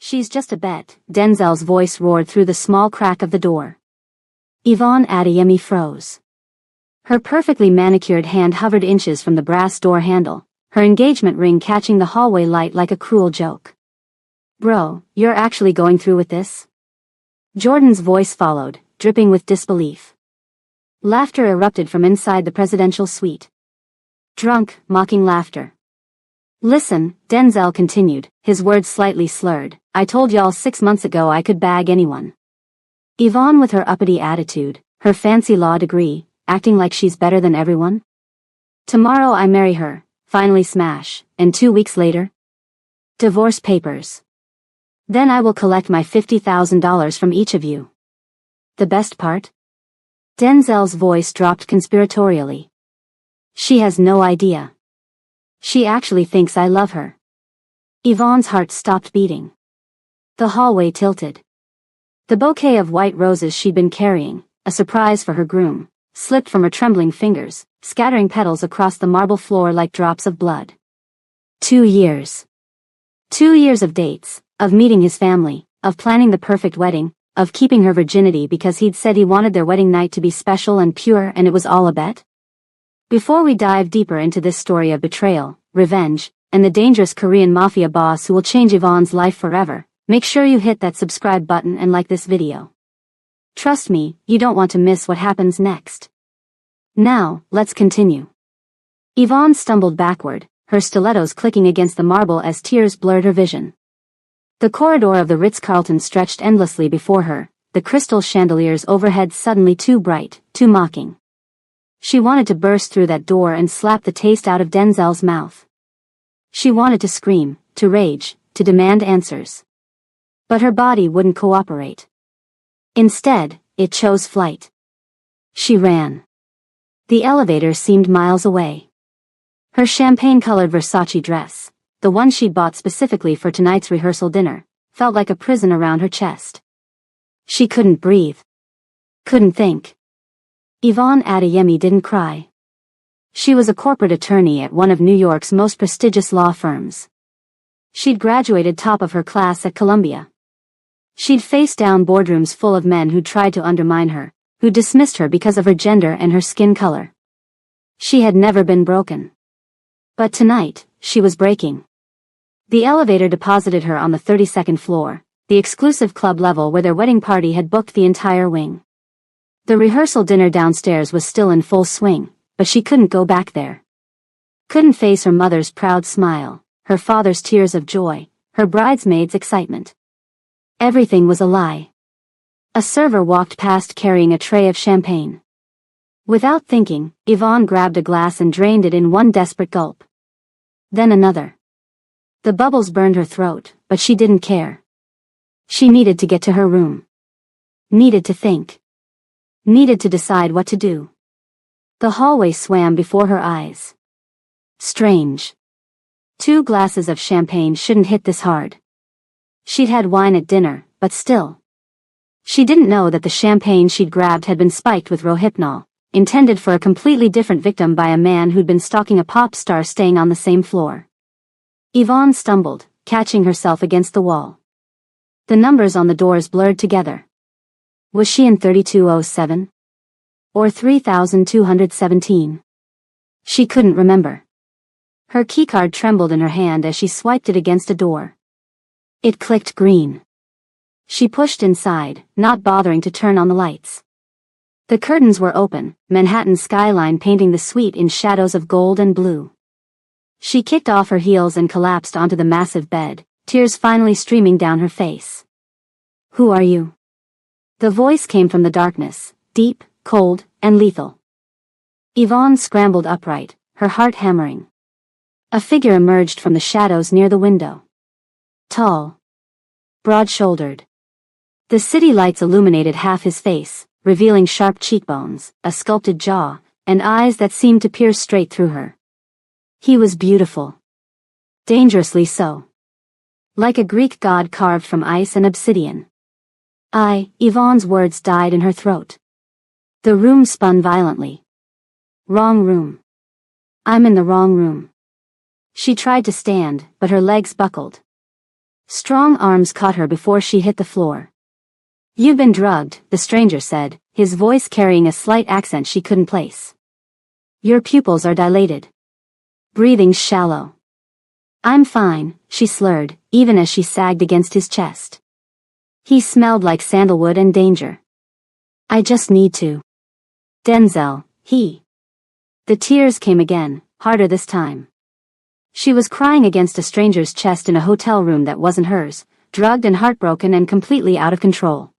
She's just a bet, Denzel's voice roared through the small crack of the door. Yvonne Adeyemi froze. Her perfectly manicured hand hovered inches from the brass door handle, her engagement ring catching the hallway light like a cruel joke. Bro, you're actually going through with this? Jordan's voice followed, dripping with disbelief. Laughter erupted from inside the presidential suite. Drunk, mocking laughter. Listen, Denzel continued, his words slightly slurred, I told y'all 6 months ago I could bag anyone. Yvonne with her uppity attitude, her fancy law degree, acting like she's better than everyone. Tomorrow I marry her, finally smash, and 2 weeks later? Divorce papers. Then I will collect my $50,000 from each of you. The best part? Denzel's voice dropped conspiratorially. She has no idea. She actually thinks I love her. Yvonne's heart stopped beating. The hallway tilted. The bouquet of white roses she'd been carrying, a surprise for her groom, slipped from her trembling fingers, scattering petals across the marble floor like drops of blood. 2 years. 2 years of dates, of meeting his family, of planning the perfect wedding, of keeping her virginity because he'd said he wanted their wedding night to be special and pure and it was all a bet? Before we dive deeper into this story of betrayal, revenge, and the dangerous Korean mafia boss who will change Yvonne's life forever, make sure you hit that subscribe button and like this video. Trust me, you don't want to miss what happens next. Now, let's continue. Yvonne stumbled backward, her stilettos clicking against the marble as tears blurred her vision. The corridor of the Ritz-Carlton stretched endlessly before her, the crystal chandeliers overhead suddenly too bright, too mocking. She wanted to burst through that door and slap the taste out of Denzel's mouth. She wanted to scream, to rage, to demand answers. But her body wouldn't cooperate. Instead, it chose flight. She ran. The elevator seemed miles away. Her champagne-colored Versace dress, the one she'd bought specifically for tonight's rehearsal dinner, felt like a prison around her chest. She couldn't breathe. Couldn't think. Yvonne Adeyemi didn't cry. She was a corporate attorney at one of New York's most prestigious law firms. She'd graduated top of her class at Columbia. She'd faced down boardrooms full of men who tried to undermine her, who dismissed her because of her gender and her skin color. She had never been broken. But tonight, she was breaking. The elevator deposited her on the 32nd floor, the exclusive club level where their wedding party had booked the entire wing. The rehearsal dinner downstairs was still in full swing, but she couldn't go back there. Couldn't face her mother's proud smile, her father's tears of joy, her bridesmaids' excitement. Everything was a lie. A server walked past carrying a tray of champagne. Without thinking, Yvonne grabbed a glass and drained it in one desperate gulp. Then another. The bubbles burned her throat, but she didn't care. She needed to get to her room. Needed to think. Needed to decide what to do. The hallway swam before her eyes. Strange. 2 glasses of champagne shouldn't hit this hard. She'd had wine at dinner, but still. She didn't know that the champagne she'd grabbed had been spiked with Rohypnol, intended for a completely different victim by a man who'd been stalking a pop star staying on the same floor. Yvonne stumbled, catching herself against the wall. The numbers on the doors blurred together. Was she in 3207? Or 3217? She couldn't remember. Her keycard trembled in her hand as she swiped it against a door. It clicked green. She pushed inside, not bothering to turn on the lights. The curtains were open, Manhattan's skyline painting the suite in shadows of gold and blue. She kicked off her heels and collapsed onto the massive bed, tears finally streaming down her face. Who are you? The voice came from the darkness, deep, cold, and lethal. Yvonne scrambled upright, her heart hammering. A figure emerged from the shadows near the window. Tall. Broad-shouldered. The city lights illuminated half his face, revealing sharp cheekbones, a sculpted jaw, and eyes that seemed to pierce straight through her. He was beautiful. Dangerously so. Like a Greek god carved from ice and obsidian. Yvonne's words died in her throat. The room spun violently. Wrong room. I'm in the wrong room. She tried to stand, but her legs buckled. Strong arms caught her before she hit the floor. "You've been drugged," the stranger said, his voice carrying a slight accent she couldn't place. "Your pupils are dilated. Breathing shallow." "I'm fine," she slurred, even as she sagged against his chest. He smelled like sandalwood and danger. "I just need to." Denzel, The tears came again, harder this time. She was crying against a stranger's chest in a hotel room that wasn't hers, drugged and heartbroken and completely out of control.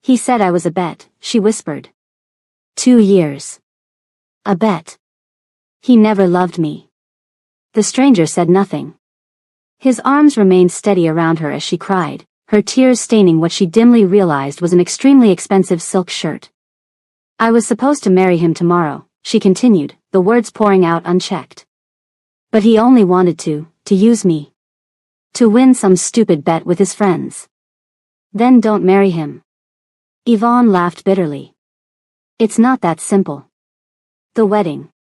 "He said I was a bet," she whispered. 2 years. A bet. "He never loved me." The stranger said nothing. His arms remained steady around her as she cried, her tears staining what she dimly realized was an extremely expensive silk shirt. "I was supposed to marry him tomorrow," she continued, the words pouring out unchecked. "But he only wanted to use me. To win some stupid bet with his friends." "Then don't marry him." Yvonne laughed bitterly. "It's not that simple. The wedding.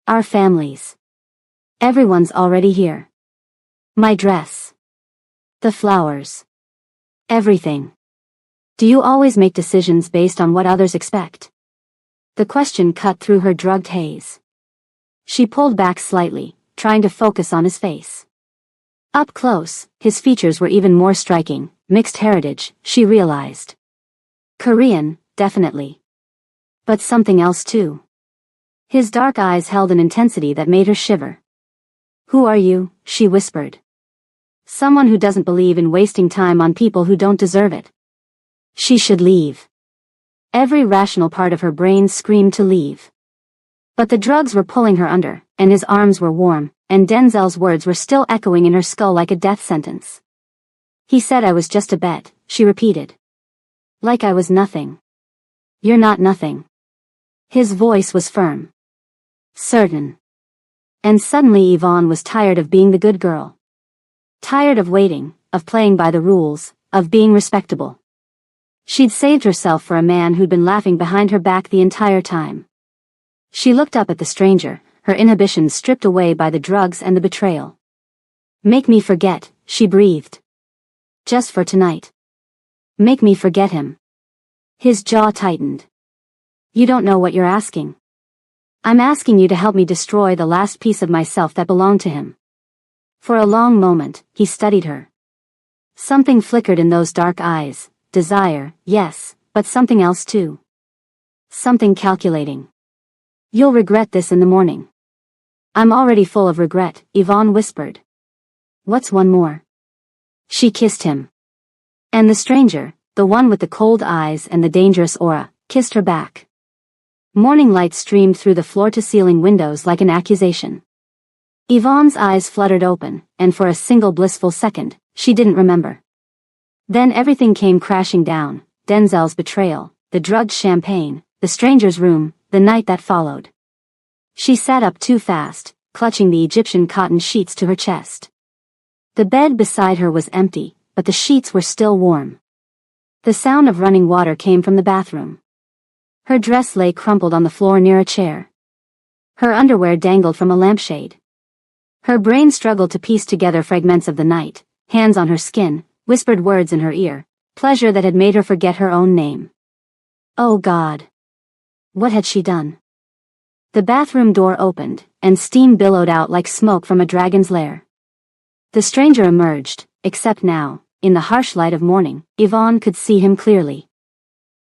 Our families. Everyone's already here. My dress. The flowers. Everything. Do you always make decisions based on what others expect?" The question cut through her drugged haze. She pulled back slightly, trying to focus on his face. Up close, his features were even more striking, mixed heritage, she realized. Korean, definitely. But something else too. His dark eyes held an intensity that made her shiver. "Who are you?" she whispered. "Someone who doesn't believe in wasting time on people who don't deserve it." She should leave. Every rational part of her brain screamed to leave. But the drugs were pulling her under, and his arms were warm, and Denzel's words were still echoing in her skull like a death sentence. "He said I was just a bet," she repeated. "Like I was nothing." "You're not nothing." His voice was firm. Certain. And suddenly Yvonne was tired of being the good girl. Tired of waiting, of playing by the rules, of being respectable. She'd saved herself for a man who'd been laughing behind her back the entire time. She looked up at the stranger, her inhibitions stripped away by the drugs and the betrayal. "Make me forget," she breathed. "Just for tonight. Make me forget him." His jaw tightened. "You don't know what you're asking. I'm asking you to help me destroy the last piece of myself that belonged to him." For a long moment, he studied her. Something flickered in those dark eyes. Desire, yes, but something else too. Something calculating. "You'll regret this in the morning." "I'm already full of regret," Yvonne whispered. "What's one more?" She kissed him. And the stranger, the one with the cold eyes and the dangerous aura, kissed her back. Morning light streamed through the floor-to-ceiling windows like an accusation. Yvonne's eyes fluttered open, and for a single blissful second, she didn't remember. Then everything came crashing down, Denzel's betrayal, the drugged champagne, the stranger's room, the night that followed. She sat up too fast, clutching the Egyptian cotton sheets to her chest. The bed beside her was empty, but the sheets were still warm. The sound of running water came from the bathroom. Her dress lay crumpled on the floor near a chair. Her underwear dangled from a lampshade. Her brain struggled to piece together fragments of the night, hands on her skin, whispered words in her ear, pleasure that had made her forget her own name. Oh God. What had she done? The bathroom door opened, and steam billowed out like smoke from a dragon's lair. The stranger emerged, except now, in the harsh light of morning, Yvonne could see him clearly.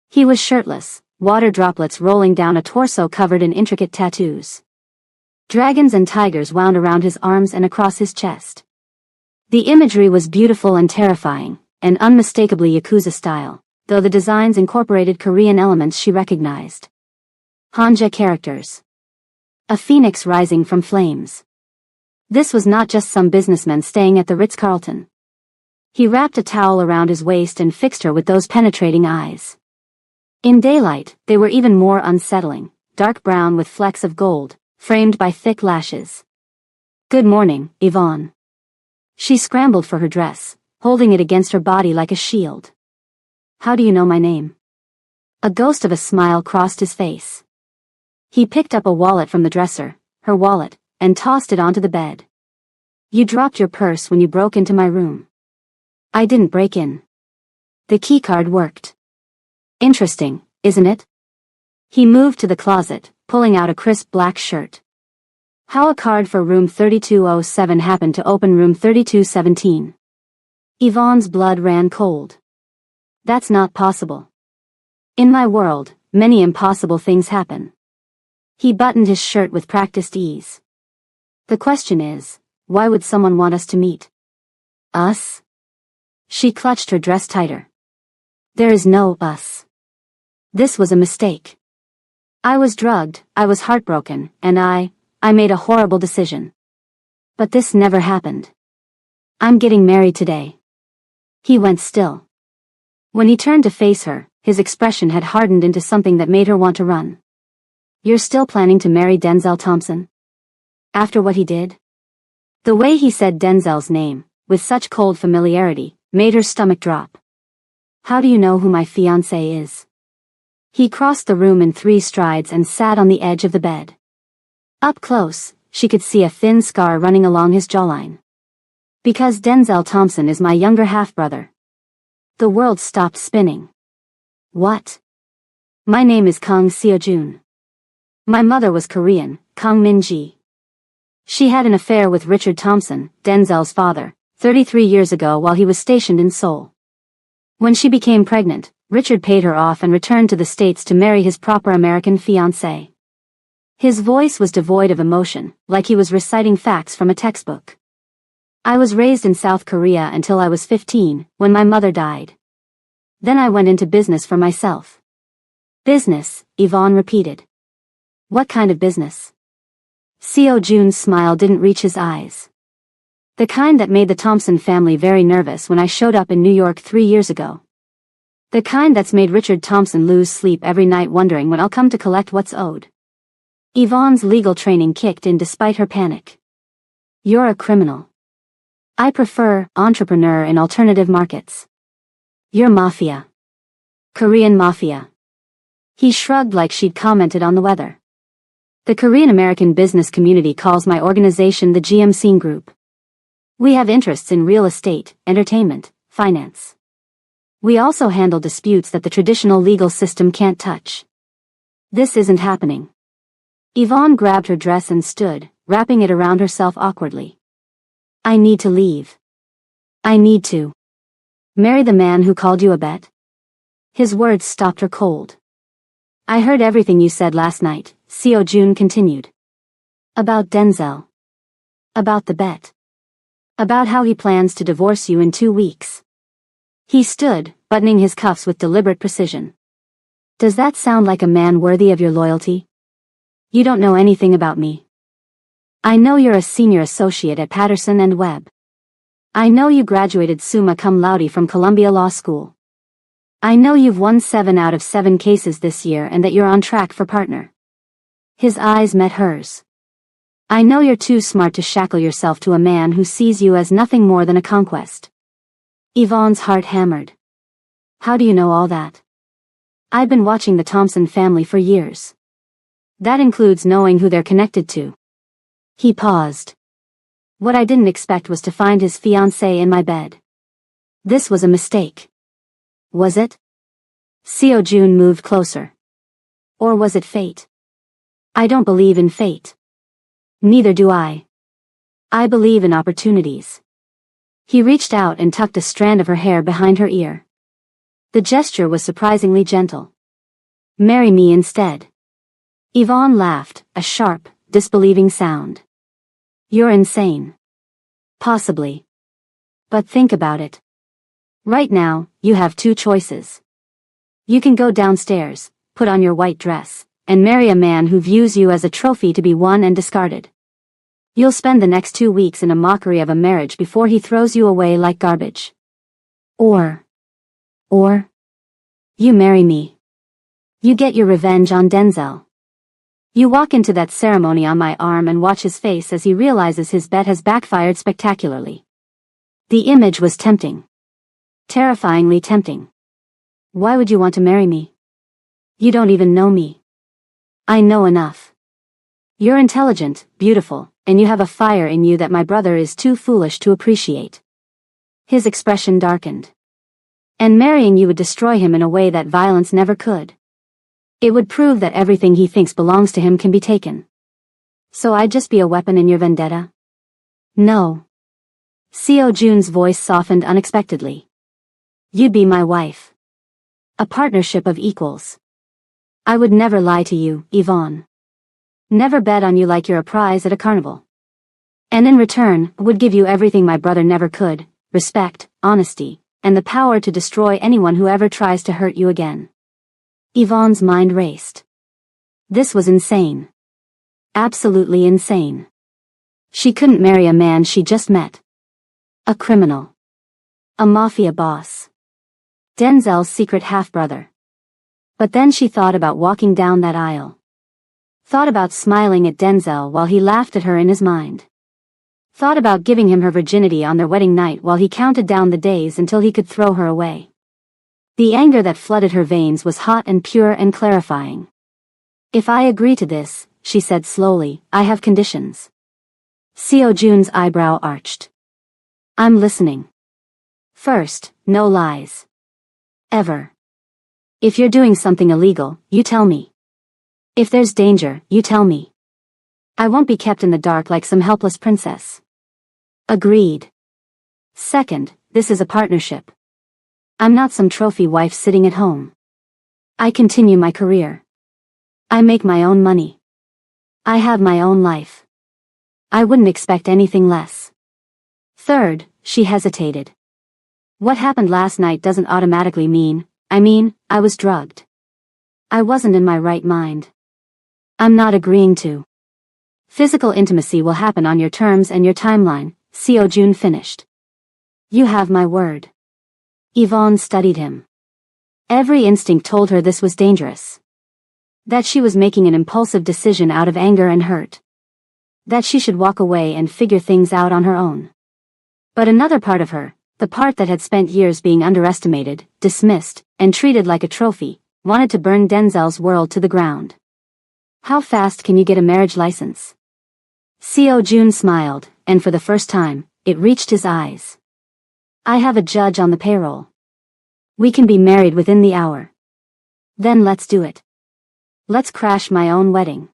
He was shirtless, water droplets rolling down a torso covered in intricate tattoos. Dragons and tigers wound around his arms and across his chest. The imagery was beautiful and terrifying, and unmistakably Yakuza style, though the designs incorporated Korean elements she recognized. Hanja characters. A phoenix rising from flames. This was not just some businessman staying at the Ritz-Carlton. He wrapped a towel around his waist and fixed her with those penetrating eyes. In daylight, they were even more unsettling, dark brown with flecks of gold, framed by thick lashes. "Good morning, Yvonne." She scrambled for her dress, holding it against her body like a shield. "How do you know my name?" A ghost of a smile crossed his face. He picked up a wallet from the dresser, her wallet, and tossed it onto the bed. "You dropped your purse when you broke into my room." I didn't break in. The keycard worked. Interesting, isn't it? He moved to the closet, pulling out a crisp black shirt. How a card for room 3207 happened to open room 3217. Yvonne's blood ran cold. That's not possible. In my world, many impossible things happen. He buttoned his shirt with practiced ease. The question is, why would someone want us to meet? Us? She clutched her dress tighter. There is no us. This was a mistake. I was drugged, I was heartbroken, and I made a horrible decision. But this never happened. I'm getting married today. He went still. When he turned to face her, his expression had hardened into something that made her want to run. You're still planning to marry Denzel Thompson? After what he did? The way he said Denzel's name, with such cold familiarity, made her stomach drop. How do you know who my fiancé is? He crossed the room in 3 strides and sat on the edge of the bed. Up close, she could see a thin scar running along his jawline. Because Denzel Thompson is my younger half-brother. The world stopped spinning. What? My name is Kang Seo-jun. My mother was Korean, Kang Min-ji. She had an affair with Richard Thompson, Denzel's father, 33 years ago while he was stationed in Seoul. When she became pregnant, Richard paid her off and returned to the States to marry his proper American fiancée. His voice was devoid of emotion, like he was reciting facts from a textbook. I was raised in South Korea until I was 15, when my mother died. Then I went into business for myself. Business, Yvonne repeated. What kind of business? Seo-jun's smile didn't reach his eyes. The kind that made the Thompson family very nervous when I showed up in New York 3 years ago. The kind that's made Richard Thompson lose sleep every night wondering when I'll come to collect what's owed. Yvonne's legal training kicked in despite her panic. You're a criminal. I prefer entrepreneur in alternative markets. You're mafia. Korean mafia. He shrugged like she'd commented on the weather. The Korean-American business community calls my organization the GM Group. We have interests in real estate, entertainment, finance. We also handle disputes that the traditional legal system can't touch. This isn't happening. Yvonne grabbed her dress and stood, wrapping it around herself awkwardly. I need to leave. I need to marry the man who called you a bet. His words stopped her cold. I heard everything you said last night, Seo-jun continued. About Denzel. About the bet. About how he plans to divorce you in 2 weeks. He stood, buttoning his cuffs with deliberate precision. Does that sound like a man worthy of your loyalty? You don't know anything about me. I know you're a senior associate at Patterson and Webb. I know you graduated summa cum laude from Columbia Law School. I know you've won 7 out of 7 cases this year and that you're on track for partner. His eyes met hers. I know you're too smart to shackle yourself to a man who sees you as nothing more than a conquest. Yvonne's heart hammered. How do you know all that? I've been watching the Thompson family for years. That includes knowing who they're connected to. He paused. What I didn't expect was to find his fiancée in my bed. This was a mistake. Was it? Seo-jun moved closer. Or was it fate? I don't believe in fate. Neither do I. I believe in opportunities. He reached out and tucked a strand of her hair behind her ear. The gesture was surprisingly gentle. Marry me instead. Yvonne laughed, a sharp, disbelieving sound. You're insane. Possibly. But think about it. Right now, you have 2 choices. You can go downstairs, put on your white dress, and marry a man who views you as a trophy to be won and discarded. You'll spend the next 2 weeks in a mockery of a marriage before he throws you away like garbage. Or, you marry me. You get your revenge on Denzel. You walk into that ceremony on my arm and watch his face as he realizes his bet has backfired spectacularly. The image was tempting. Terrifyingly tempting. Why would you want to marry me? You don't even know me. I know enough. You're intelligent, beautiful, and you have a fire in you that my brother is too foolish to appreciate. His expression darkened. And marrying you would destroy him in a way that violence never could. It would prove that everything he thinks belongs to him can be taken. So I'd just be a weapon in your vendetta? No. Seo Jun's voice softened unexpectedly. You'd be my wife. A partnership of equals. I would never lie to you, Yvonne. Never bet on you like you're a prize at a carnival. And in return, would give you everything my brother never could, respect, honesty, and the power to destroy anyone who ever tries to hurt you again. Yvonne's mind raced. This was insane. Absolutely insane. She couldn't marry a man she just met. A criminal. A mafia boss. Denzel's secret half-brother. But then she thought about walking down that aisle. Thought about smiling at Denzel while he laughed at her in his mind. Thought about giving him her virginity on their wedding night while he counted down the days until he could throw her away. The anger that flooded her veins was hot and pure and clarifying. If I agree to this, she said slowly, I have conditions. Seo Jun's eyebrow arched. I'm listening. First, no lies. Ever. If you're doing something illegal, you tell me. If there's danger, you tell me. I won't be kept in the dark like some helpless princess. Agreed. Second, this is a partnership. I'm not some trophy wife sitting at home. I continue my career. I make my own money. I have my own life. I wouldn't expect anything less. Third, she hesitated. What happened last night doesn't automatically mean, I was drugged. I wasn't in my right mind. I'm not agreeing to. Physical intimacy will happen on your terms and your timeline, Seo Jun finished. You have my word. Yvonne studied him. Every instinct told her this was dangerous. That she was making an impulsive decision out of anger and hurt. That she should walk away and figure things out on her own. But another part of her, the part that had spent years being underestimated, dismissed, and treated like a trophy, wanted to burn Denzel's world to the ground. How fast can you get a marriage license? Seo Jun smiled, and for the first time, it reached his eyes. I have a judge on the payroll. We can be married within the hour. Then let's do it. Let's crash my own wedding.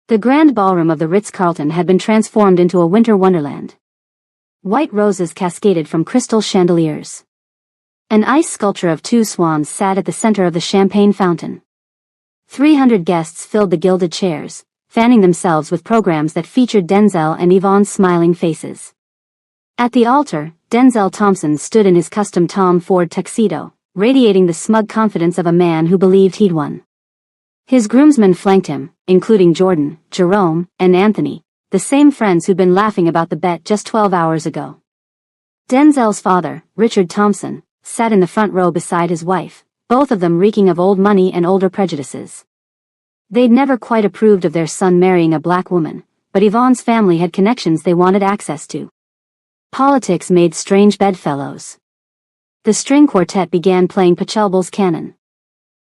The grand ballroom of the Ritz-Carlton had been transformed into a winter wonderland. White roses cascaded from crystal chandeliers. An ice sculpture of two swans sat at the center of the champagne fountain. 300 guests filled the gilded chairs, fanning themselves with programs that featured Denzel and Yvonne's smiling faces. At the altar, Denzel Thompson stood in his custom Tom Ford tuxedo, radiating the smug confidence of a man who believed he'd won. His groomsmen flanked him, including Jordan, Jerome, and Anthony, the same friends who'd been laughing about the bet just 12 hours ago. Denzel's father, Richard Thompson, sat in the front row beside his wife, both of them reeking of old money and older prejudices. They'd never quite approved of their son marrying a black woman, but Yvonne's family had connections they wanted access to. Politics made strange bedfellows. The string quartet began playing Pachelbel's canon.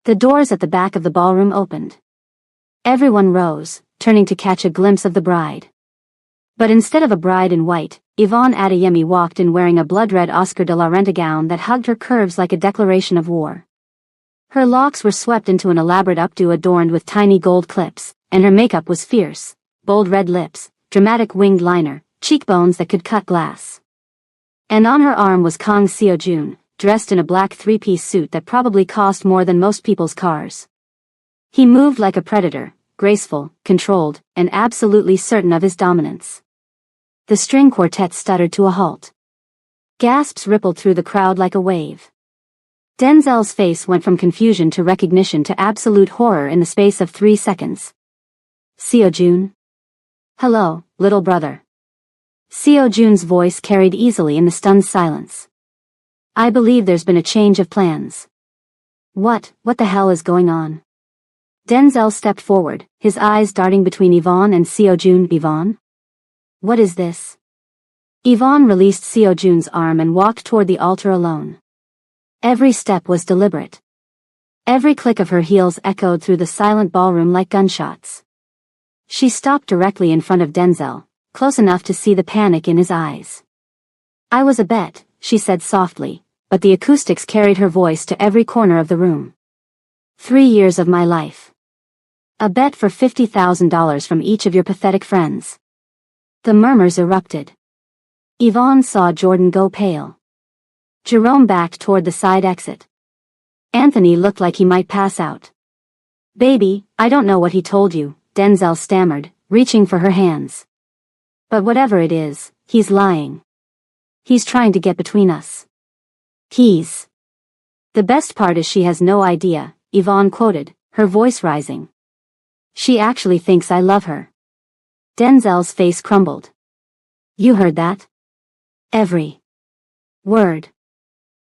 The doors at the back of the ballroom opened. Everyone rose, turning to catch a glimpse of the bride. But instead of a bride in white, Yvonne Adeyemi walked in wearing a blood-red Oscar de la Renta gown that hugged her curves like a declaration of war. Her locks were swept into an elaborate updo adorned with tiny gold clips, and her makeup was fierce, bold red lips, dramatic winged liner, cheekbones that could cut glass. And on her arm was Kang Seo Jun, dressed in a black three-piece suit that probably cost more than most people's cars. He moved like a predator, graceful, controlled, and absolutely certain of his dominance. The string quartet stuttered to a halt. Gasps rippled through the crowd like a wave. Denzel's face went from confusion to recognition to absolute horror in the space of 3 seconds. Seo Jun? Hello, little brother. Seo Jun's voice carried easily in the stunned silence. I believe there's been a change of plans. What the hell is going on? Denzel stepped forward, his eyes darting between Yvonne and Seo Jun. Yvonne? What is this? Yvonne released Seo Jun's arm and walked toward the altar alone. Every step was deliberate. Every click of her heels echoed through the silent ballroom like gunshots. She stopped directly in front of Denzel, close enough to see the panic in his eyes. I was a bet, she said softly, but the acoustics carried her voice to every corner of the room. 3 years of my life. A bet for $50,000 from each of your pathetic friends. The murmurs erupted. Yvonne saw Jordan go pale. Jerome backed toward the side exit. Anthony looked like he might pass out. Baby, I don't know what he told you, Denzel stammered, reaching for her hands. But whatever it is, he's lying. He's trying to get between us. He's. The best part is she has no idea, Yvonne quoted, her voice rising. She actually thinks I love her. Denzel's face crumbled. You heard that? Every word.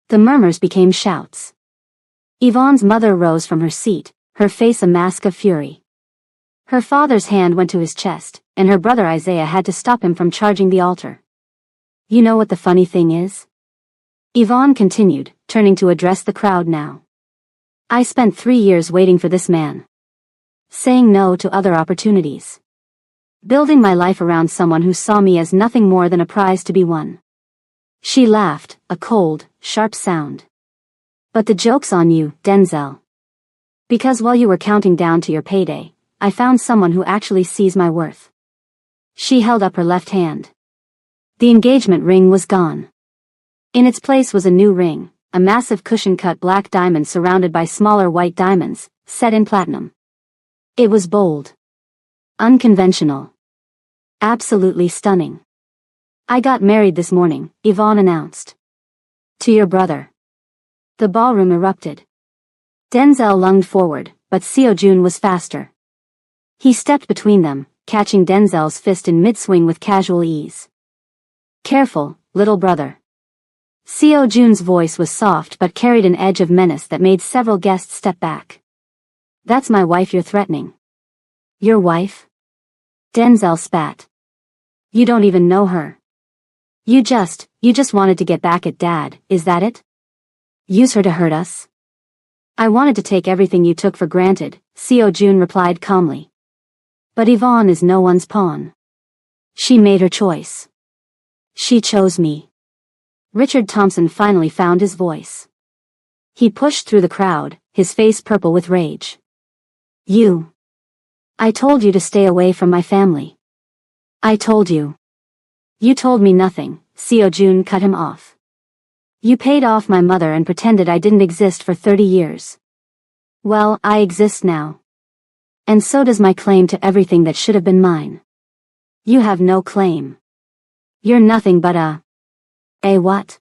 The murmurs became shouts. Yvonne's mother rose from her seat, her face a mask of fury. Her father's hand went to his chest, and her brother Isaiah had to stop him from charging the altar. You know what the funny thing is? Yvonne continued, turning to address the crowd now. I spent 3 years waiting for this man. Saying no to other opportunities. Building my life around someone who saw me as nothing more than a prize to be won. She laughed, a cold, sharp sound. But the joke's on you, Denzel. Because while you were counting down to your payday, I found someone who actually sees my worth. She held up her left hand. The engagement ring was gone. In its place was a new ring, a massive cushion-cut black diamond surrounded by smaller white diamonds, set in platinum. It was bold. Unconventional. Absolutely stunning. I got married this morning, Yvonne announced. To your brother. The ballroom erupted. Denzel lunged forward, but Seo Jun was faster. He stepped between them, catching Denzel's fist in mid-swing with casual ease. Careful, little brother. Seo Jun's voice was soft but carried an edge of menace that made several guests step back. That's my wife you're threatening. Your wife? Denzel spat. You don't even know her. You just wanted to get back at Dad, is that it? Use her to hurt us? I wanted to take everything you took for granted, Seo Jun replied calmly. But Yvonne is no one's pawn. She made her choice. She chose me. Richard Thompson finally found his voice. He pushed through the crowd, his face purple with rage. You. I told you to stay away from my family. I told you. You told me nothing, Seo Jun cut him off. You paid off my mother and pretended I didn't exist for 30 years. Well, I exist now. And so does my claim to everything that should have been mine. You have no claim. You're nothing but a what?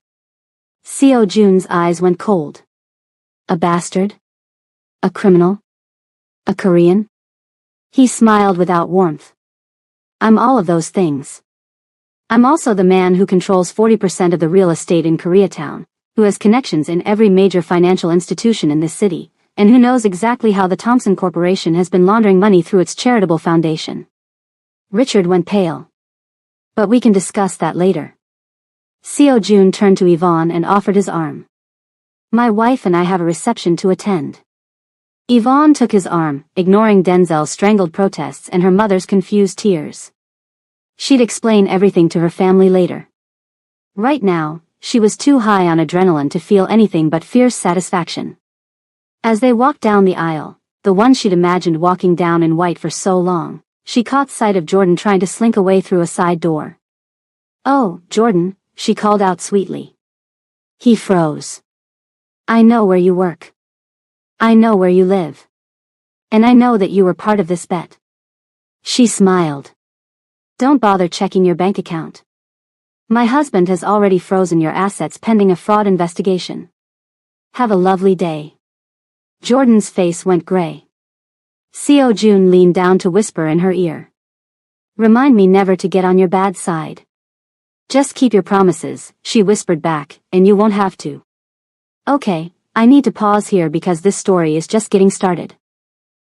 Seo Jun's eyes went cold. A bastard? A criminal? A Korean? He smiled without warmth. I'm all of those things. I'm also the man who controls 40% of the real estate in Koreatown, who has connections in every major financial institution in this city, and who knows exactly how the Thompson Corporation has been laundering money through its charitable foundation. Richard went pale. But we can discuss that later. Seo Jun turned to Yvonne and offered his arm. My wife and I have a reception to attend. Yvonne took his arm, ignoring Denzel's strangled protests and her mother's confused tears. She'd explain everything to her family later. Right now, she was too high on adrenaline to feel anything but fierce satisfaction. As they walked down the aisle, the one she'd imagined walking down in white for so long, she caught sight of Jordan trying to slink away through a side door. Oh, Jordan, she called out sweetly. He froze. I know where you work. I know where you live. And I know that you were part of this bet. She smiled. Don't bother checking your bank account. My husband has already frozen your assets pending a fraud investigation. Have a lovely day. Jordan's face went gray. Seo Jun leaned down to whisper in her ear. Remind me never to get on your bad side. Just keep your promises, she whispered back, and you won't have to. Okay, I need to pause here because this story is just getting started.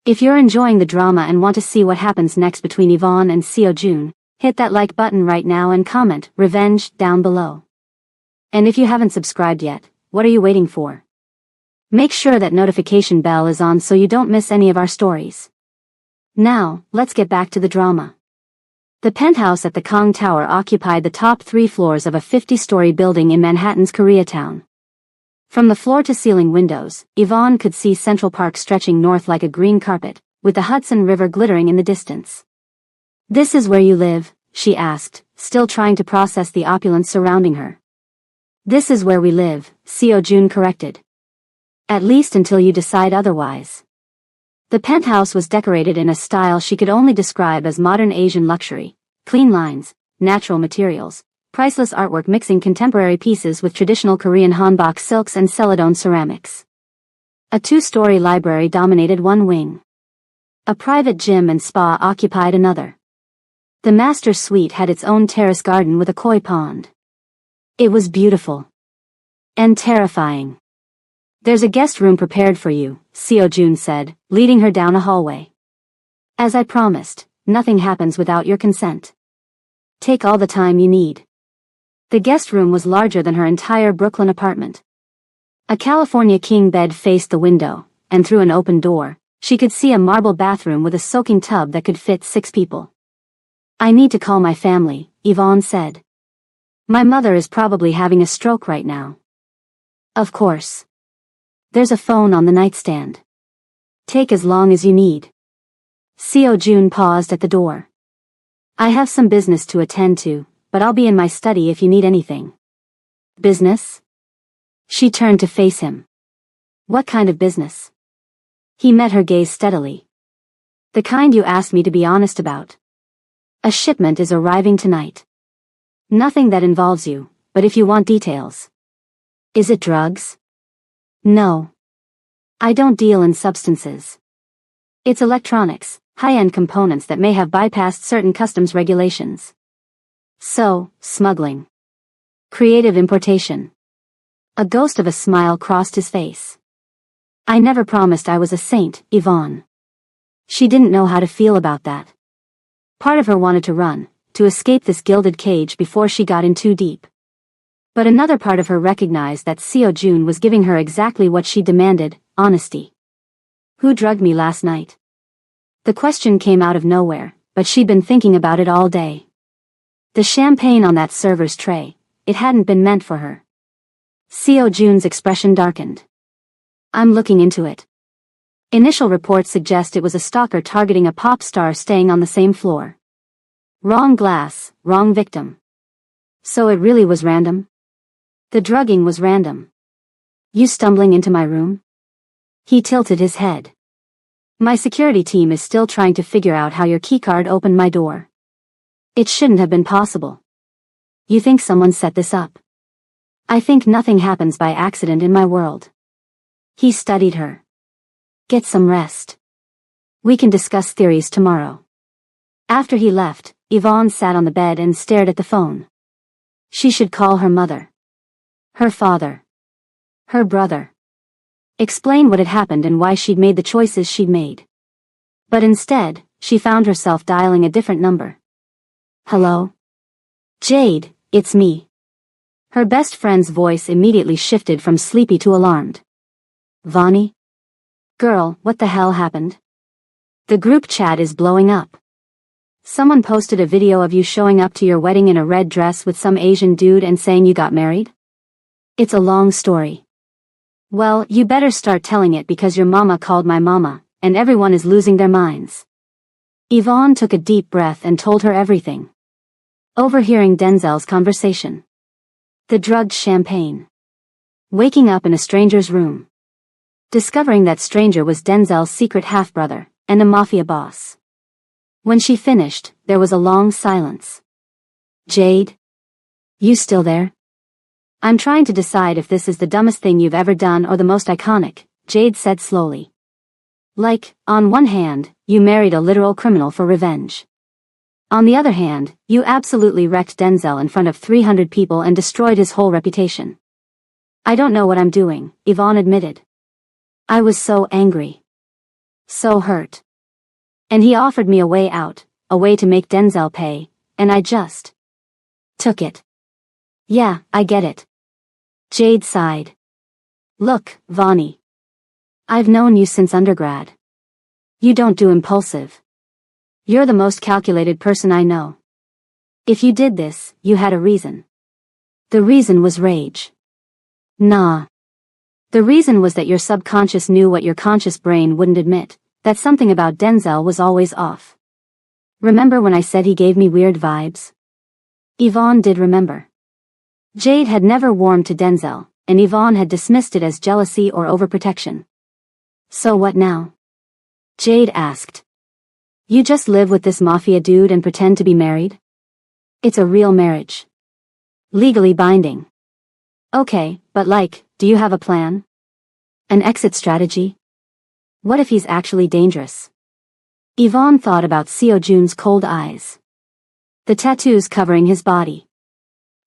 If you're enjoying the drama and want to see what happens next between Yvonne and Seo Jun, hit that like button right now and comment "Revenge" down below. And if you haven't subscribed yet, what are you waiting for? Make sure that notification bell is on so you don't miss any of our stories. Now, let's get back to the drama. The penthouse at the Kong Tower occupied the top 3 floors of a 50-story building in Manhattan's Koreatown. From the floor-to-ceiling windows, Yvonne could see Central Park stretching north like a green carpet, with the Hudson River glittering in the distance. "This is where you live?" she asked, still trying to process the opulence surrounding her. "This is where we live," Seo Jun corrected. "At least until you decide otherwise." The penthouse was decorated in a style she could only describe as modern Asian luxury: clean lines, natural materials, priceless artwork mixing contemporary pieces with traditional Korean hanbok silks and celadon ceramics. A 2-story library dominated one wing. A private gym and spa occupied another. The master suite had its own terrace garden with a koi pond. It was beautiful. And terrifying. "There's a guest room prepared for you," Seo Jun said, leading her down a hallway. "As I promised, nothing happens without your consent. Take all the time you need." The guest room was larger than her entire Brooklyn apartment. A California king bed faced the window, and through an open door, she could see a marble bathroom with a soaking tub that could fit 6 people. "I need to call my family," Yvonne said. "My mother is probably having a stroke right now." "Of course. There's a phone on the nightstand. Take as long as you need." Seo Jun paused at the door. "I have some business to attend to, but I'll be in my study if you need anything." "Business?" She turned to face him. "What kind of business?" He met her gaze steadily. "The kind you asked me to be honest about. A shipment is arriving tonight. Nothing that involves you, but if you want details." "Is it drugs?" "No. I don't deal in substances. It's electronics, high-end components that may have bypassed certain customs regulations. So, smuggling. Creative importation." A ghost of a smile crossed his face. "I never promised I was a saint, Yvonne." She didn't know how to feel about that. Part of her wanted to run, to escape this gilded cage before she got in too deep. But another part of her recognized that Seo Jun was giving her exactly what she demanded: honesty. "Who drugged me last night?" The question came out of nowhere, but she'd been thinking about it all day. The champagne on that server's tray, it hadn't been meant for her. Seo Jun's expression darkened. "I'm looking into it. Initial reports suggest it was a stalker targeting a pop star staying on the same floor. Wrong glass, wrong victim. So it really was random?" "The drugging was random." "You stumbling into my room?" He tilted his head. "My security team is still trying to figure out how your keycard opened my door. It shouldn't have been possible." "You think someone set this up?" "I think nothing happens by accident in my world." He studied her. "Get some rest. We can discuss theories tomorrow." After he left, Yvonne sat on the bed and stared at the phone. She should call her mother. Her father. Her brother. Explain what had happened and why she'd made the choices she'd made. But instead, she found herself dialing a different number. "Hello? Jade, it's me." Her best friend's voice immediately shifted from sleepy to alarmed. "Vani? Girl, what the hell happened? The group chat is blowing up. Someone posted a video of you showing up to your wedding in a red dress with some Asian dude and saying you got married? It's a long story." "Well, you better start telling it because your mama called my mama, and everyone is losing their minds." Yvonne took a deep breath and told her everything. Overhearing Denzel's conversation. The drugged champagne. Waking up in a stranger's room. Discovering that stranger was Denzel's secret half-brother, and a mafia boss. When she finished, there was a long silence. "Jade? You still there?" "I'm trying to decide if this is the dumbest thing you've ever done or the most iconic," Jade said slowly. "Like, on one hand, you married a literal criminal for revenge. On the other hand, you absolutely wrecked Denzel in front of 300 people and destroyed his whole reputation." "I don't know what I'm doing," Yvonne admitted. "I was so angry. So hurt. And he offered me a way out, a way to make Denzel pay, and I just took it." "Yeah, I get it." Jade sighed. "Look, Vani. I've known you since undergrad. You don't do impulsive. You're the most calculated person I know. If you did this, you had a reason. The reason was rage. Nah. The reason was that your subconscious knew what your conscious brain wouldn't admit, that something about Denzel was always off. Remember when I said he gave me weird vibes? Yvonne did remember. Jade had never warmed to Denzel, and Yvonne had dismissed it as jealousy or overprotection. So what now? Jade asked. You just live with this mafia dude and pretend to be married? It's a real marriage. Legally binding. Okay, but do you have a plan? An exit strategy? What if he's actually dangerous? Yvonne thought about Seo Jun's cold eyes. The tattoos covering his body.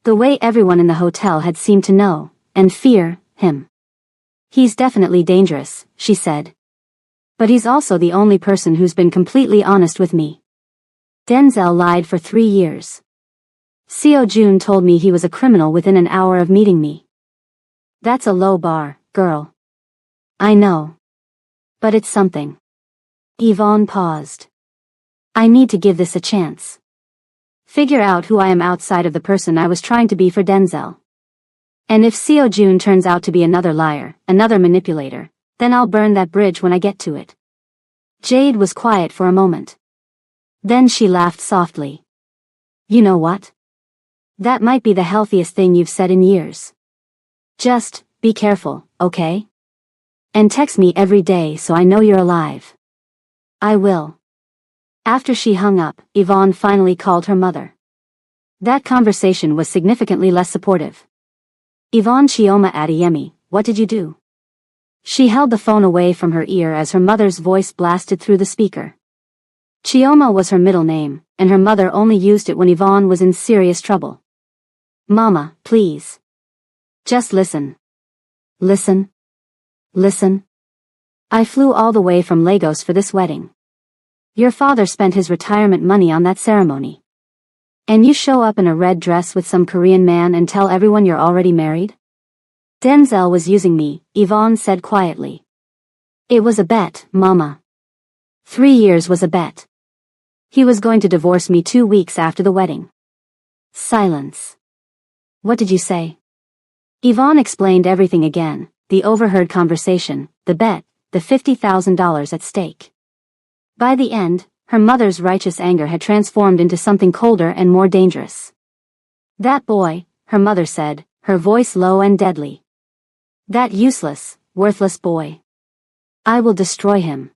The way everyone in the hotel had seemed to know, and fear, him. He's definitely dangerous, she said. But he's also the only person who's been completely honest with me. Denzel lied for 3 years. Seo Jun told me he was a criminal within an hour of meeting me. That's a low bar, girl. I know. But it's something. Yvonne paused. I need to give this a chance. Figure out who I am outside of the person I was trying to be for Denzel. And if Seo Jun turns out to be another liar, another manipulator, then I'll burn that bridge when I get to it. Jade was quiet for a moment. Then she laughed softly. You know what? That might be the healthiest thing you've said in years. Just, be careful, okay? And text me every day so I know you're alive. I will. After she hung up, Yvonne finally called her mother. That conversation was significantly less supportive. Yvonne Chioma Adeyemi, what did you do? She held the phone away from her ear as her mother's voice blasted through the speaker. Chioma was her middle name, and her mother only used it when Yvonne was in serious trouble. Mama, please. Just listen. Listen. Listen. I flew all the way from Lagos for this wedding. Your father spent his retirement money on that ceremony. And you show up in a red dress with some Korean man and tell everyone you're already married? Denzel was using me, Yvonne said quietly. It was a bet, Mama. 3 years was a bet. He was going to divorce me 2 weeks after the wedding. Silence. What did you say? Yvonne explained everything again, the overheard conversation, the bet, the $50,000 at stake. By the end, her mother's righteous anger had transformed into something colder and more dangerous. That boy, her mother said, her voice low and deadly. That useless, worthless boy. I will destroy him.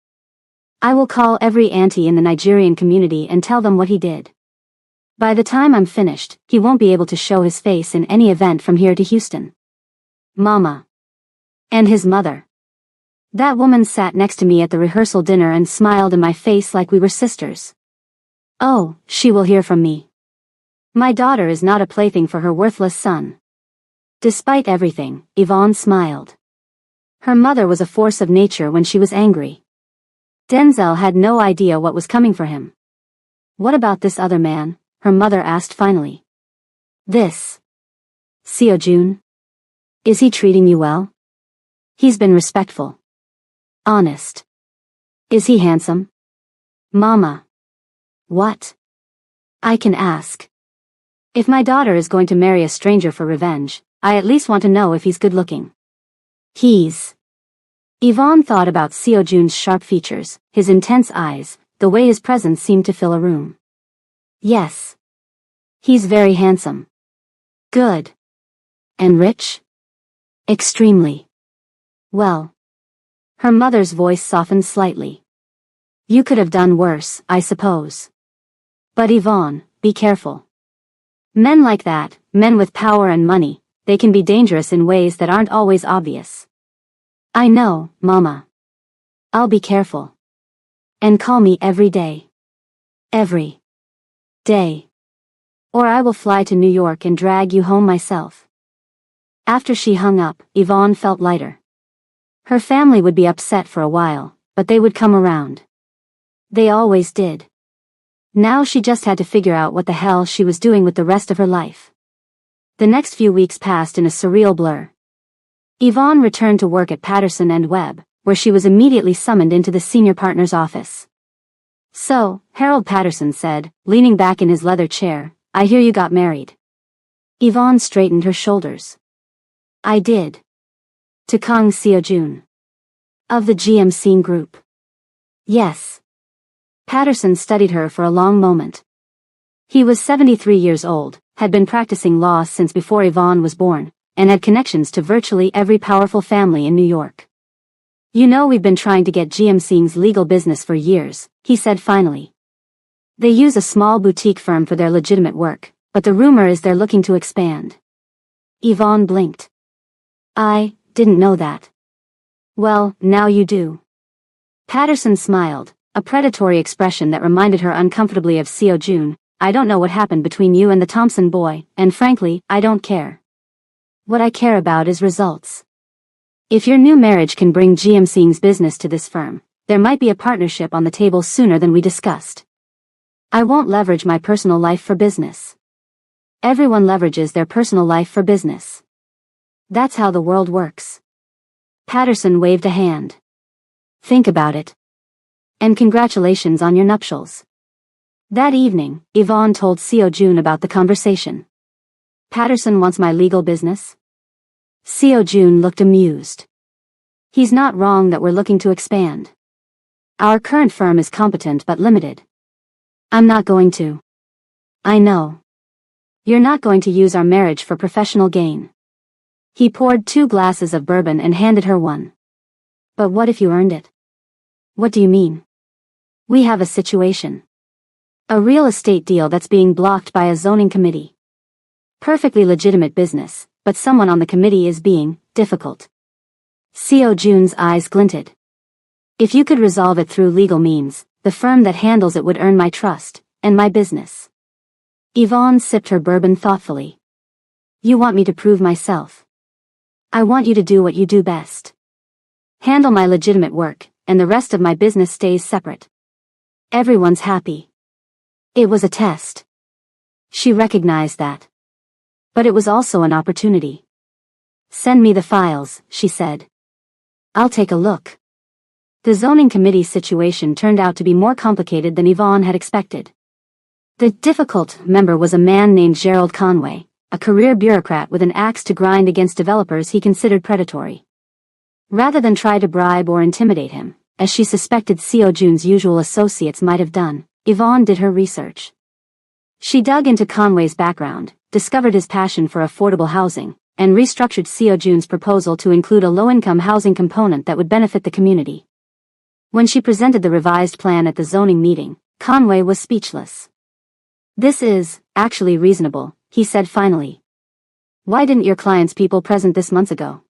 I will call every auntie in the Nigerian community and tell them what he did. By the time I'm finished, he won't be able to show his face in any event from here to Houston. Mama. And his mother. That woman sat next to me at the rehearsal dinner and smiled in my face like we were sisters. Oh, she will hear from me. My daughter is not a plaything for her worthless son. Despite everything, Yvonne smiled. Her mother was a force of nature when she was angry. Denzel had no idea what was coming for him. What about this other man? Her mother asked finally. This. Seo Jun? Is he treating you well? He's been respectful. Honest. Is he handsome? Mama. What? I can ask. If my daughter is going to marry a stranger for revenge, I at least want to know if he's good looking. He's. Yvonne thought about Seo Jun's sharp features, his intense eyes, the way his presence seemed to fill a room. Yes. He's very handsome. Good. And rich? Extremely. Well. Her mother's voice softened slightly. You could have done worse, I suppose. But Yvonne, be careful. Men like that, men with power and money, they can be dangerous in ways that aren't always obvious. I know, Mama. I'll be careful. And call me every day. Every day. Or I will fly to New York and drag you home myself. After she hung up, Yvonne felt lighter. Her family would be upset for a while, but they would come around. They always did. Now she just had to figure out what the hell she was doing with the rest of her life. The next few weeks passed in a surreal blur. Yvonne returned to work at Patterson and Webb, where she was immediately summoned into the senior partner's office. So, Harold Patterson said, leaning back in his leather chair, I hear you got married. Yvonne straightened her shoulders. I did. To Kang Seo-jun. Of the GM Scene Group. Yes. Patterson studied her for a long moment. He was 73 years old, had been practicing law since before Yvonne was born, and had connections to virtually every powerful family in New York. You know, we've been trying to get GM Scene's legal business for years, he said finally. They use a small boutique firm for their legitimate work, but the rumor is they're looking to expand. Yvonne blinked. I didn't know that. Well, now you do. Patterson smiled, a predatory expression that reminded her uncomfortably of Seo-jun. I don't know what happened between you and the Thompson boy, and frankly, I don't care. What I care about is results. If your new marriage can bring GM Scene's business to this firm, there might be a partnership on the table sooner than we discussed. I won't leverage my personal life for business. Everyone leverages their personal life for business. That's how the world works. Patterson waved a hand. Think about it. And congratulations on your nuptials. That evening, Yvonne told Seo-jun about the conversation. Patterson wants my legal business? Seo-jun looked amused. He's not wrong that we're looking to expand. Our current firm is competent but limited. I'm not going to. I know. You're not going to use our marriage for professional gain. He poured 2 glasses of bourbon and handed her one. But what if you earned it? What do you mean? We have a situation. A real estate deal that's being blocked by a zoning committee. Perfectly legitimate business, but someone on the committee is being difficult. Seo-jun's eyes glinted. If you could resolve it through legal means, the firm that handles it would earn my trust, and my business. Yvonne sipped her bourbon thoughtfully. You want me to prove myself? I want you to do what you do best. Handle my legitimate work, and the rest of my business stays separate. Everyone's happy. It was a test. She recognized that. But it was also an opportunity. Send me the files, she said. I'll take a look. The zoning committee situation turned out to be more complicated than Yvonne had expected. The difficult member was a man named Gerald Conway, a career bureaucrat with an axe to grind against developers he considered predatory. Rather than try to bribe or intimidate him, as she suspected Seo-jun's usual associates might have done, Yvonne did her research. She dug into Conway's background, discovered his passion for affordable housing, and restructured Seo-jun's proposal to include a low-income housing component that would benefit the community. When she presented the revised plan at the zoning meeting, Conway was speechless. This is, actually reasonable, he said finally. Why didn't your client's people present this months ago?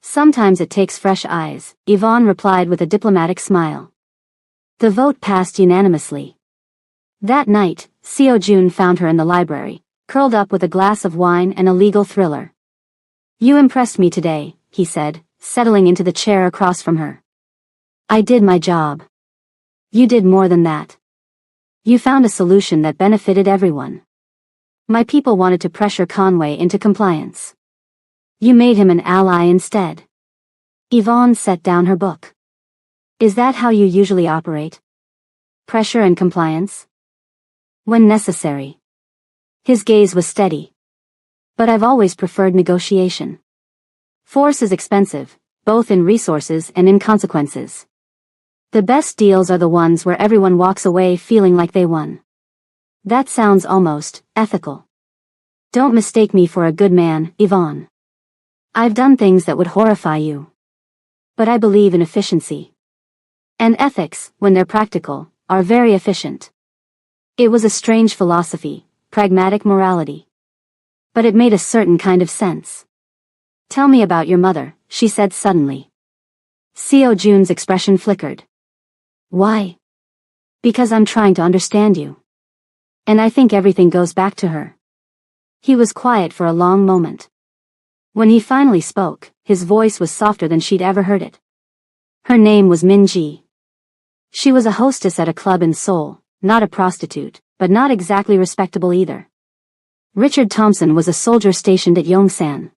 Sometimes it takes fresh eyes, Yvonne replied with a diplomatic smile. The vote passed unanimously. That night, Seo-jun found her in the library, curled up with a glass of wine and a legal thriller. You impressed me today, he said, settling into the chair across from her. I did my job. You did more than that. You found a solution that benefited everyone. My people wanted to pressure Conway into compliance. You made him an ally instead. Yvonne set down her book. Is that how you usually operate? Pressure and compliance? When necessary. His gaze was steady. But I've always preferred negotiation. Force is expensive, both in resources and in consequences. The best deals are the ones where everyone walks away feeling like they won. That sounds almost ethical. Don't mistake me for a good man, Yvonne. I've done things that would horrify you. But I believe in efficiency. And ethics, when they're practical, are very efficient. It was a strange philosophy, pragmatic morality. But it made a certain kind of sense. Tell me about your mother, she said suddenly. Seo-jun's expression flickered. Why? Because I'm trying to understand you. And I think everything goes back to her. He was quiet for a long moment. When he finally spoke, his voice was softer than she'd ever heard it. Her name was Min-ji. She was a hostess at a club in Seoul, not a prostitute, but not exactly respectable either. Richard Thompson was a soldier stationed at Yongsan.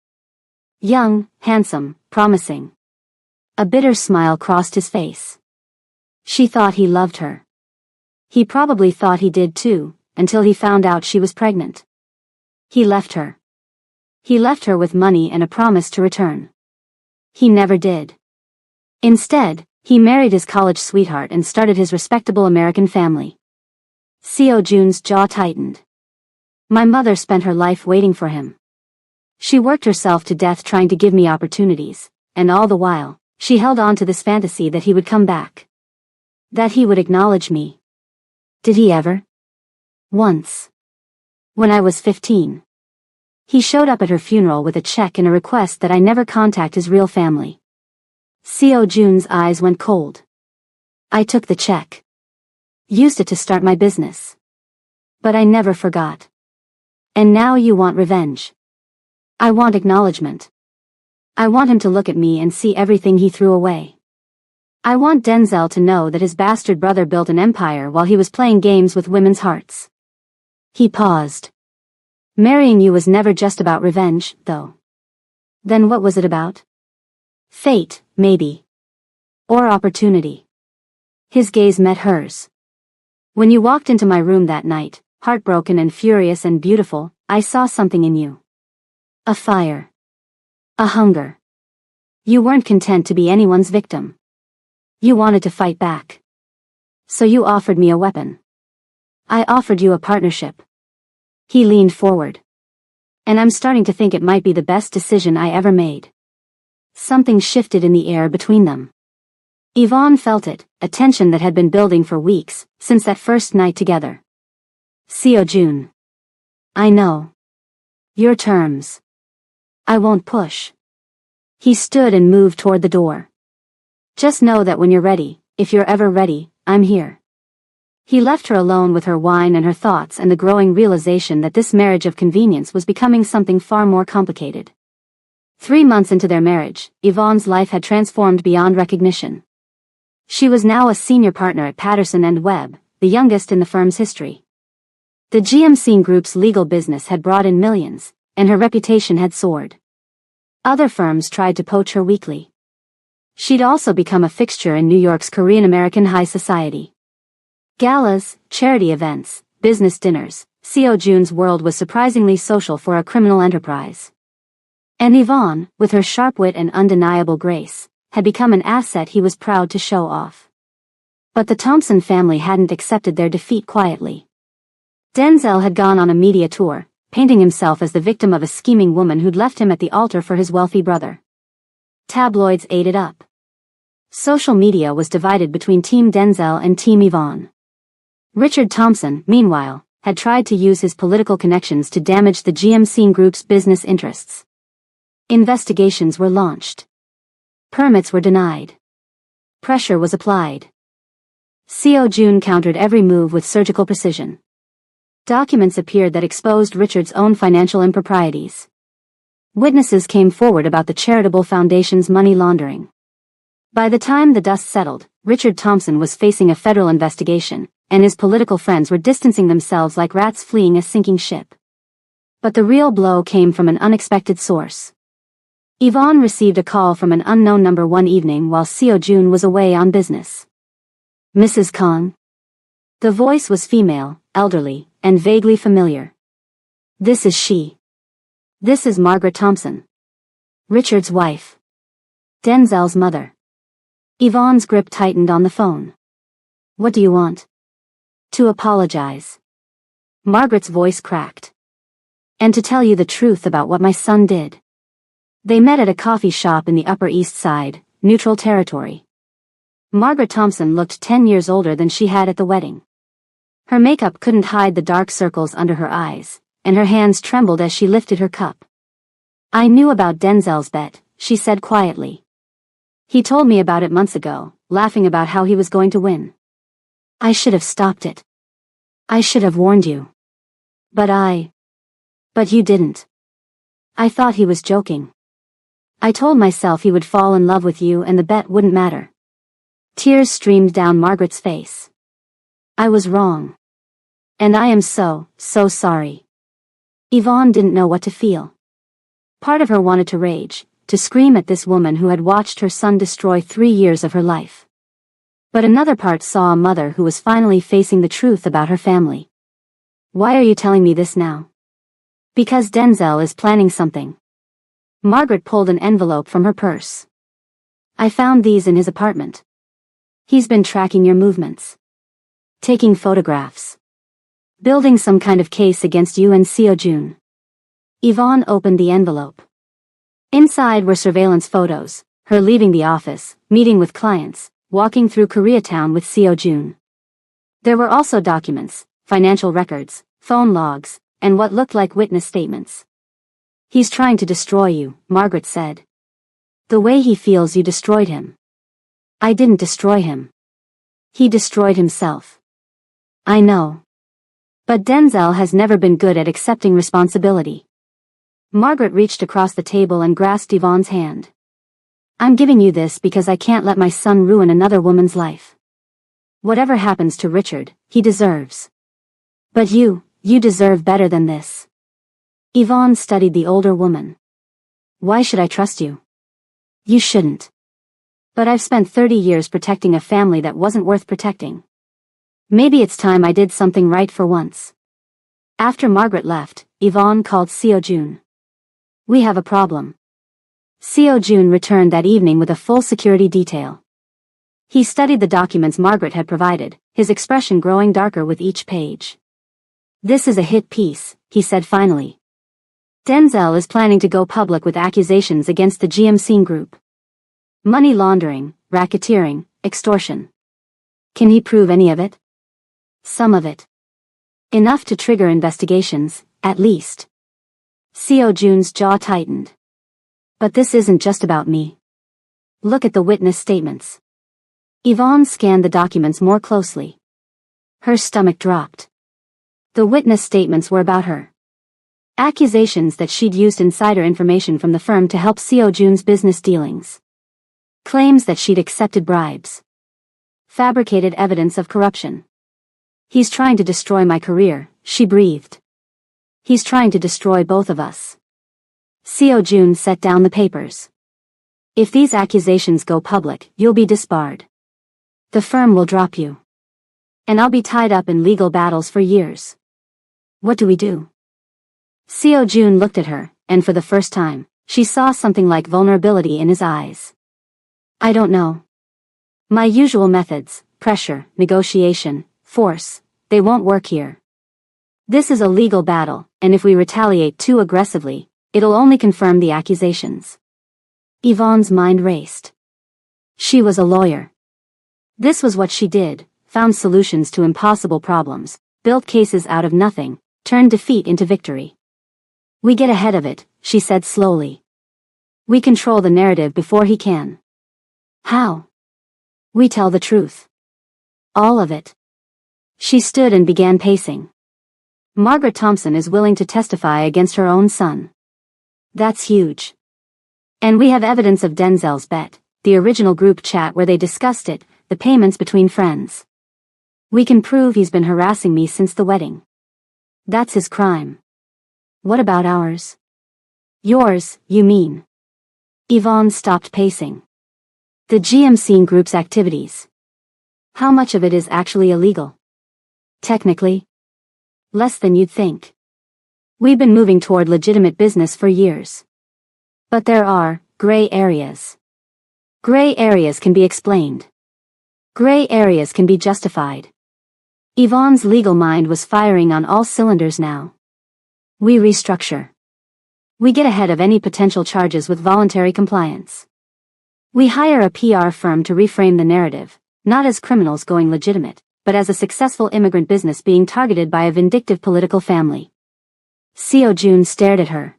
Young, handsome, promising. A bitter smile crossed his face. She thought he loved her. He probably thought he did too, until he found out she was pregnant. He left her. He left her with money and a promise to return. He never did. Instead, he married his college sweetheart and started his respectable American family. Seo Jun's jaw tightened. My mother spent her life waiting for him. She worked herself to death trying to give me opportunities, and all the while, she held on to this fantasy that he would come back. That he would acknowledge me. Did he ever? Once. When I was 15. He showed up at her funeral with a check and a request that I never contact his real family. Seo Jun's eyes went cold. I took the check. Used it to start my business. But I never forgot. And now you want revenge. I want acknowledgement. I want him to look at me and see everything he threw away. I want Denzel to know that his bastard brother built an empire while he was playing games with women's hearts. He paused. Marrying you was never just about revenge, though. Then what was it about? Fate, maybe. Or opportunity. His gaze met hers. When you walked into my room that night, heartbroken and furious and beautiful, I saw something in you. A fire. A hunger. You weren't content to be anyone's victim. You wanted to fight back. So you offered me a weapon. I offered you a partnership. He leaned forward. And I'm starting to think it might be the best decision I ever made. Something shifted in the air between them. Yvonne felt it, a tension that had been building for weeks, since that first night together. Seo Jun. I know. Your terms. I won't push. He stood and moved toward the door. Just know that when you're ready, if you're ever ready, I'm here. He left her alone with her wine and her thoughts and the growing realization that this marriage of convenience was becoming something far more complicated. 3 months into their marriage, Yvonne's life had transformed beyond recognition. She was now a senior partner at Patterson and Webb, the youngest in the firm's history. The GMC Group's legal business had brought in millions, and her reputation had soared. Other firms tried to poach her weekly. She'd also become a fixture in New York's Korean-American high society. Galas, charity events, business dinners, Seo Jun's world was surprisingly social for a criminal enterprise. And Yvonne, with her sharp wit and undeniable grace, had become an asset he was proud to show off. But the Thompson family hadn't accepted their defeat quietly. Denzel had gone on a media tour, painting himself as the victim of a scheming woman who'd left him at the altar for his wealthy brother. Tabloids ate it up. Social media was divided between Team Denzel and Team Yvonne. Richard Thompson, meanwhile, had tried to use his political connections to damage the GMC Group's business interests. Investigations were launched. Permits were denied. Pressure was applied. Seo Jun countered every move with surgical precision. Documents appeared that exposed Richard's own financial improprieties. Witnesses came forward about the charitable foundation's money laundering. By the time the dust settled, Richard Thompson was facing a federal investigation, and his political friends were distancing themselves like rats fleeing a sinking ship. But the real blow came from an unexpected source. Yvonne received a call from an unknown number one evening while Seo Jun was away on business. Mrs. Kong? The voice was female, elderly, and vaguely familiar. This is she. This is Margaret Thompson. Richard's wife. Denzel's mother. Yvonne's grip tightened on the phone. What do you want? To apologize. Margaret's voice cracked. And to tell you the truth about what my son did. They met at a coffee shop in the Upper East Side, neutral territory. Margaret Thompson looked 10 years older than she had at the wedding. Her makeup couldn't hide the dark circles under her eyes, and her hands trembled as she lifted her cup. I knew about Denzel's bet, she said quietly. He told me about it months ago, laughing about how he was going to win. I should have stopped it. I should have warned you. But you didn't. I thought he was joking. I told myself he would fall in love with you and the bet wouldn't matter. Tears streamed down Margaret's face. I was wrong. And I am so sorry. Yvonne didn't know what to feel. Part of her wanted to rage, to scream at this woman who had watched her son destroy 3 years of her life. But another part saw a mother who was finally facing the truth about her family. Why are you telling me this now? Because Denzel is planning something. Margaret pulled an envelope from her purse. I found these in his apartment. He's been tracking your movements. Taking photographs. Building some kind of case against you and Seo Jun. Yvonne opened the envelope. Inside were surveillance photos, her leaving the office, meeting with clients, walking through Koreatown with Seo Jun. There were also documents, financial records, phone logs, and what looked like witness statements. He's trying to destroy you, Margaret said. The way he feels you destroyed him. I didn't destroy him. He destroyed himself. I know. But Denzel has never been good at accepting responsibility. Margaret reached across the table and grasped Yvonne's hand. I'm giving you this because I can't let my son ruin another woman's life. Whatever happens to Richard, he deserves. But you deserve better than this. Yvonne studied the older woman. Why should I trust you? You shouldn't. But I've spent 30 years protecting a family that wasn't worth protecting. Maybe it's time I did something right for once. After Margaret left, Yvonne called Seo Jun. We have a problem. Seo Jun returned that evening with a full security detail. He studied the documents Margaret had provided, his expression growing darker with each page. This is a hit piece, he said finally. Denzel is planning to go public with accusations against the GMC group. Money laundering, racketeering, extortion. Can he prove any of it? Some of it. Enough to trigger investigations, at least. Seo Jun's jaw tightened. But this isn't just about me. Look at the witness statements. Yvonne scanned the documents more closely. Her stomach dropped. The witness statements were about her. Accusations that she'd used insider information from the firm to help Seo Jun's business dealings. Claims that she'd accepted bribes. Fabricated evidence of corruption. He's trying to destroy my career, she breathed. He's trying to destroy both of us. Seo Jun set down the papers. If these accusations go public, you'll be disbarred. The firm will drop you. And I'll be tied up in legal battles for years. What do we do? Seo Jun looked at her, and for the first time, she saw something like vulnerability in his eyes. I don't know. My usual methods, pressure, negotiation, force, they won't work here. This is a legal battle, and if we retaliate too aggressively, it'll only confirm the accusations. Yvonne's mind raced. She was a lawyer. This was what she did, found solutions to impossible problems, built cases out of nothing, turned defeat into victory. We get ahead of it, she said slowly. We control the narrative before he can. How? We tell the truth. All of it. She stood and began pacing. Margaret Thompson is willing to testify against her own son. That's huge. And we have evidence of Denzel's bet, the original group chat where they discussed it, the payments between friends. We can prove he's been harassing me since the wedding. That's his crime. What about ours? Yours, you mean? Yvonne stopped pacing. The GMC group's activities. How much of it is actually illegal? Technically. Less than you'd think. We've been moving toward legitimate business for years. But there are gray areas. Gray areas can be explained. Gray areas can be justified. Yvonne's legal mind was firing on all cylinders now. We restructure. We get ahead of any potential charges with voluntary compliance. We hire a PR firm to reframe the narrative, not as criminals going legitimate, but as a successful immigrant business being targeted by a vindictive political family. Seo Jun stared at her.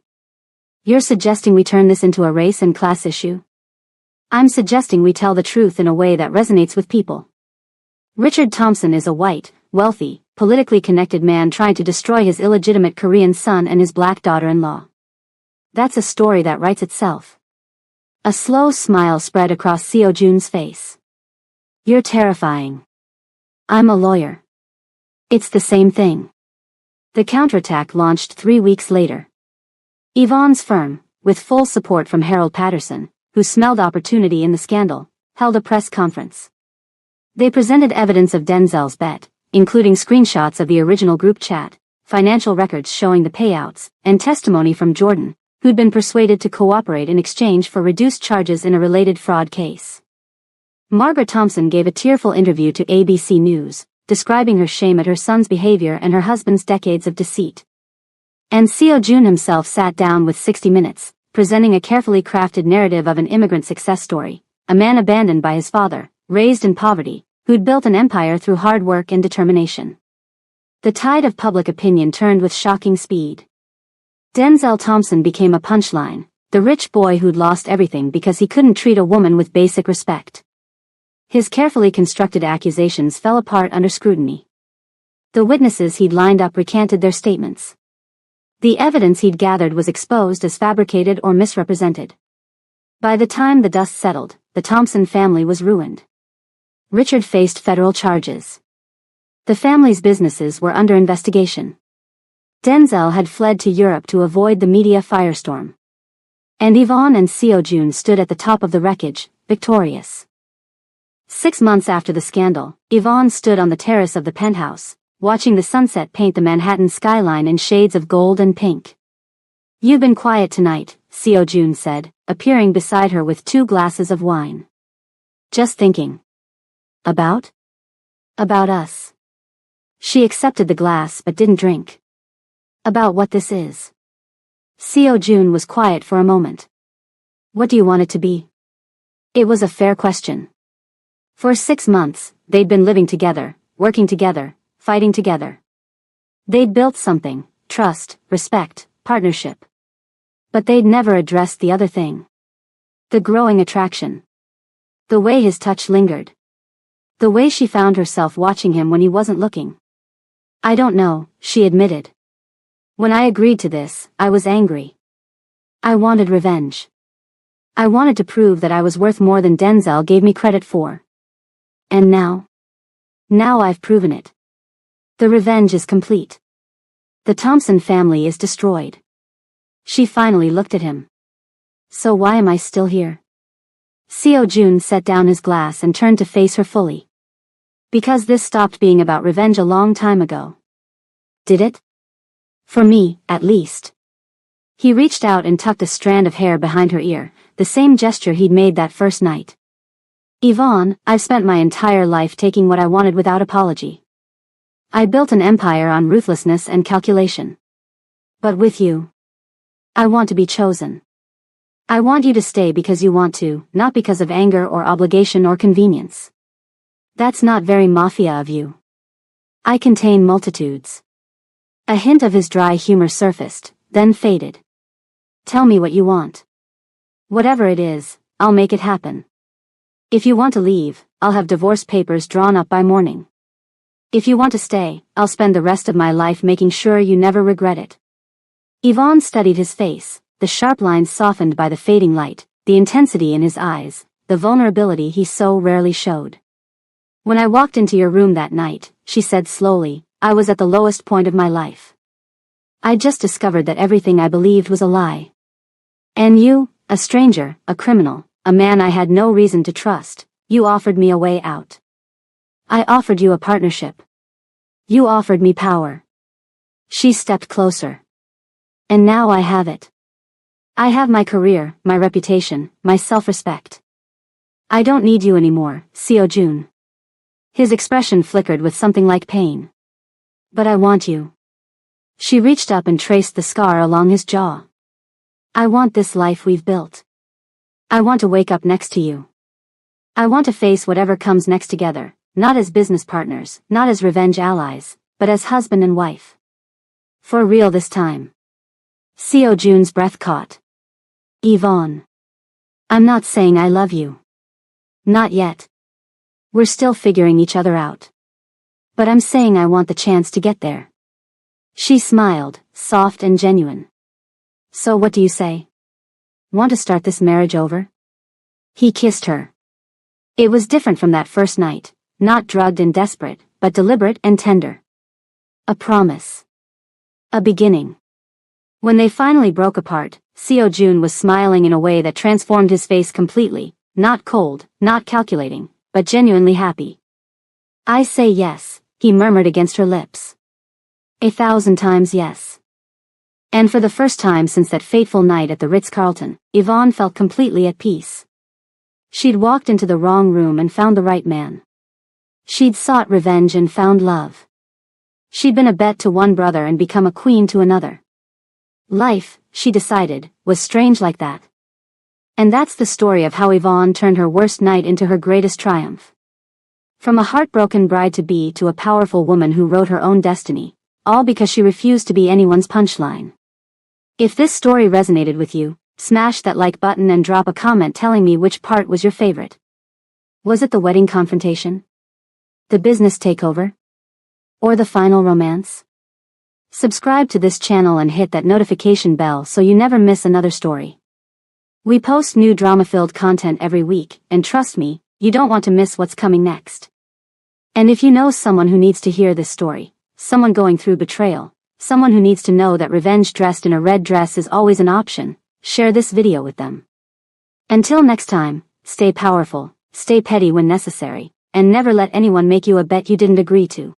You're suggesting we turn this into a race and class issue? I'm suggesting we tell the truth in a way that resonates with people. Richard Thompson is a white, wealthy, politically connected man trying to destroy his illegitimate Korean son and his black daughter-in-law. That's a story that writes itself. A slow smile spread across Seo Jun's face. You're terrifying. I'm a lawyer. It's the same thing. The counterattack launched 3 weeks later. Yvonne's firm, with full support from Harold Patterson, who smelled opportunity in the scandal, held a press conference. They presented evidence of Denzel's bet, including screenshots of the original group chat, financial records showing the payouts, and testimony from Jordan, who'd been persuaded to cooperate in exchange for reduced charges in a related fraud case. Margaret Thompson gave a tearful interview to ABC News, describing her shame at her son's behavior and her husband's decades of deceit. And Seo Joon himself sat down with 60 Minutes, presenting a carefully crafted narrative of an immigrant success story, a man abandoned by his father, raised in poverty, who'd built an empire through hard work and determination. The tide of public opinion turned with shocking speed. Denzel Thompson became a punchline, the rich boy who'd lost everything because he couldn't treat a woman with basic respect. His carefully constructed accusations fell apart under scrutiny. The witnesses he'd lined up recanted their statements. The evidence he'd gathered was exposed as fabricated or misrepresented. By the time the dust settled, the Thompson family was ruined. Richard faced federal charges. The family's businesses were under investigation. Denzel had fled to Europe to avoid the media firestorm. And Yvonne and Seo Joon stood at the top of the wreckage, victorious. 6 months after the scandal, Yvonne stood on the terrace of the penthouse, watching the sunset paint the Manhattan skyline in shades of gold and pink. "You've been quiet tonight," Seo Joon said, appearing beside her with 2 glasses of wine. "Just thinking." About us." She accepted the glass but didn't drink. "About what this is." Seo Joon was quiet for a moment. "What do you want it to be?" It was a fair question. For 6 months, they'd been living together, working together, fighting together. They'd built something: trust, respect, partnership. But they'd never addressed the other thing. The growing attraction. The way his touch lingered. The way she found herself watching him when he wasn't looking. "I don't know," she admitted. "When I agreed to this, I was angry. I wanted revenge. I wanted to prove that I was worth more than Denzel gave me credit for. And now? Now I've proven it. The revenge is complete. The Thompson family is destroyed." She finally looked at him. "So why am I still here?" Seo Joon set down his glass and turned to face her fully. "Because this stopped being about revenge a long time ago." "Did it?" "For me, at least." He reached out and tucked a strand of hair behind her ear, the same gesture he'd made that first night. "Yvonne, I've spent my entire life taking what I wanted without apology. I built an empire on ruthlessness and calculation. But with you, I want to be chosen. I want you to stay because you want to, not because of anger or obligation or convenience. That's not very mafia of you. I contain multitudes." A hint of his dry humor surfaced, then faded. "Tell me what you want. Whatever it is, I'll make it happen. If you want to leave, I'll have divorce papers drawn up by morning. If you want to stay, I'll spend the rest of my life making sure you never regret it." Yvonne studied his face, the sharp lines softened by the fading light, the intensity in his eyes, the vulnerability he so rarely showed. "When I walked into your room that night," she said slowly, "I was at the lowest point of my life. I just discovered that everything I believed was a lie. And you, a stranger, a criminal, a man I had no reason to trust, you offered me a way out. I offered you a partnership. You offered me power." She stepped closer. "And now I have it. I have my career, my reputation, my self-respect. I don't need you anymore, Seo Joon." His expression flickered with something like pain. "But I want you." She reached up and traced the scar along his jaw. "I want this life we've built. I want to wake up next to you. I want to face whatever comes next together, not as business partners, not as revenge allies, but as husband and wife. For real this time." Seo Joon's breath caught. "Yvonne. I'm not saying I love you. Not yet. We're still figuring each other out. But I'm saying I want the chance to get there." She smiled, soft and genuine. "So what do you say? Want to start this marriage over?" He kissed her. It was different from that first night, not drugged and desperate, but deliberate and tender. A promise. A beginning. When they finally broke apart, Seo Joon was smiling in a way that transformed his face completely, not cold, not calculating, but genuinely happy. "I say yes," he murmured against her lips. 1,000 times yes. And for the first time since that fateful night at the Ritz-Carlton, Yvonne felt completely at peace. She'd walked into the wrong room and found the right man. She'd sought revenge and found love. She'd been a bet to one brother and become a queen to another. Life, she decided, was strange like that. And that's the story of how Yvonne turned her worst night into her greatest triumph. From a heartbroken bride-to-be to a powerful woman who wrote her own destiny, all because she refused to be anyone's punchline. If this story resonated with you, smash that like button and drop a comment telling me which part was your favorite. Was it the wedding confrontation? The business takeover? Or the final romance? Subscribe to this channel and hit that notification bell so you never miss another story. We post new drama-filled content every week, and trust me, you don't want to miss what's coming next. And if you know someone who needs to hear this story, someone going through betrayal, someone who needs to know that revenge dressed in a red dress is always an option, share this video with them. Until next time, stay powerful, stay petty when necessary, and never let anyone make you a bet you didn't agree to.